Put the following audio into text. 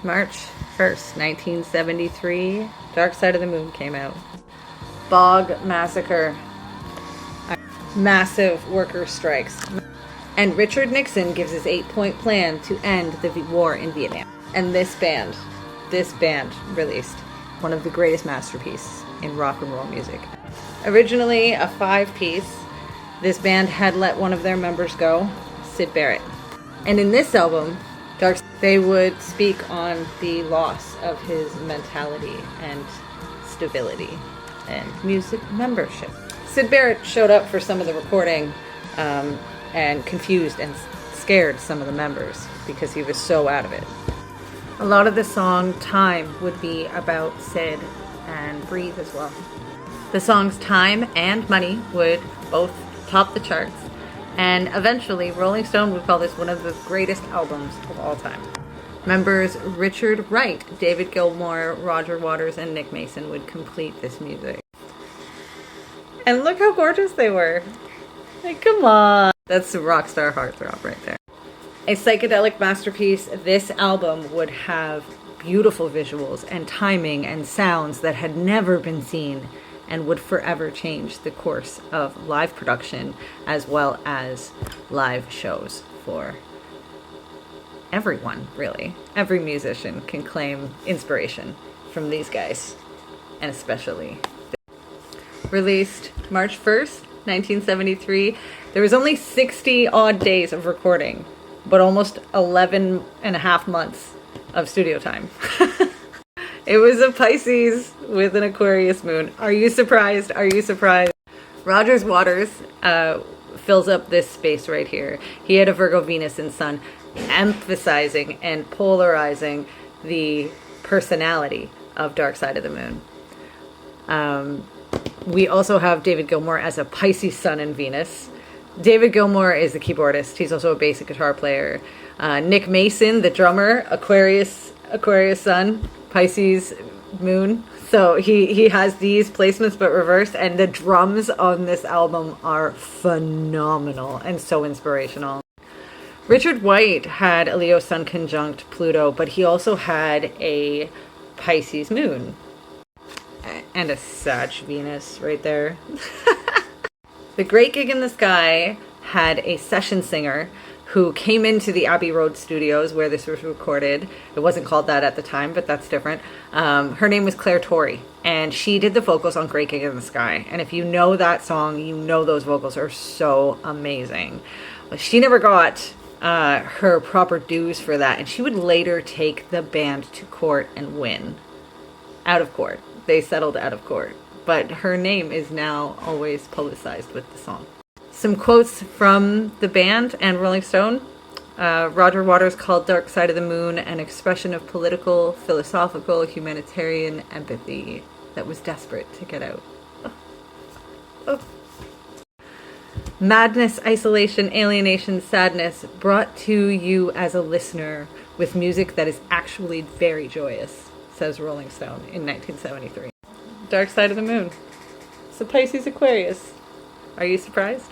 March 1st, 1973, Dark Side of the Moon came out. Bog Massacre. Massive worker strikes. And Richard Nixon gives his 8-point plan to end the war in Vietnam. And this band released one of the greatest masterpieces in rock and roll music. Originally a 5-piece, this band had let one of their members go, Syd Barrett. And in this album, they would speak on the loss of his mentality and stability and music membership. Syd Barrett showed up for some of the recording and confused and scared some of the members because he was so out of it. A lot of the song Time would be about Syd and Breathe as well. The songs Time and Money would both top the charts, and eventually Rolling Stone would call this one of the greatest albums of all time. Members Richard Wright, David Gilmour, Roger Waters, and Nick Mason would complete this music. And look how gorgeous they were. Like, come on. That's the rock star heartthrob right there. A psychedelic masterpiece, this album would have beautiful visuals and timing and sounds that had never been seen and would forever change the course of live production as well as live shows for everyone, really. Every musician can claim inspiration from these guys, and especially released March 1st, 1973. There was only 60 odd days of recording, but almost 11 and a half months of studio time. It was a Pisces with an Aquarius moon. Are you surprised? Are you surprised? Roger Waters fills up this space right here. He had a Virgo Venus and Sun, emphasizing and polarizing the personality of Dark Side of the Moon. We also have David Gilmour as a Pisces Sun and Venus. David Gilmour is the keyboardist. He's also a basic guitar player. Nick Mason, the drummer, Aquarius Sun, Pisces Moon. So he has these placements but reversed, and the drums on this album are phenomenal and so inspirational. Richard White had a Leo Sun conjunct Pluto, but he also had a Pisces Moon and a Sag Venus right there. The Great Gig in the Sky had a session singer who came into the Abbey Road studios where this was recorded. It wasn't called that at the time, but that's different. Her name was Claire Torrey, and she did the vocals on Great Gig in the Sky. And if you know that song, you know those vocals are so amazing. She never got her proper dues for that, and she would later take the band to court and win. Out of court. They settled out of court. But her name is now always publicized with the song. Some quotes from the band and Rolling Stone. Roger Waters called Dark Side of the Moon an expression of political, philosophical, humanitarian empathy that was desperate to get out. Oh. Madness, isolation, alienation, sadness brought to you as a listener with music that is actually very joyous, says Rolling Stone in 1973. Dark Side of the Moon. It's a Pisces Aquarius. Are you surprised?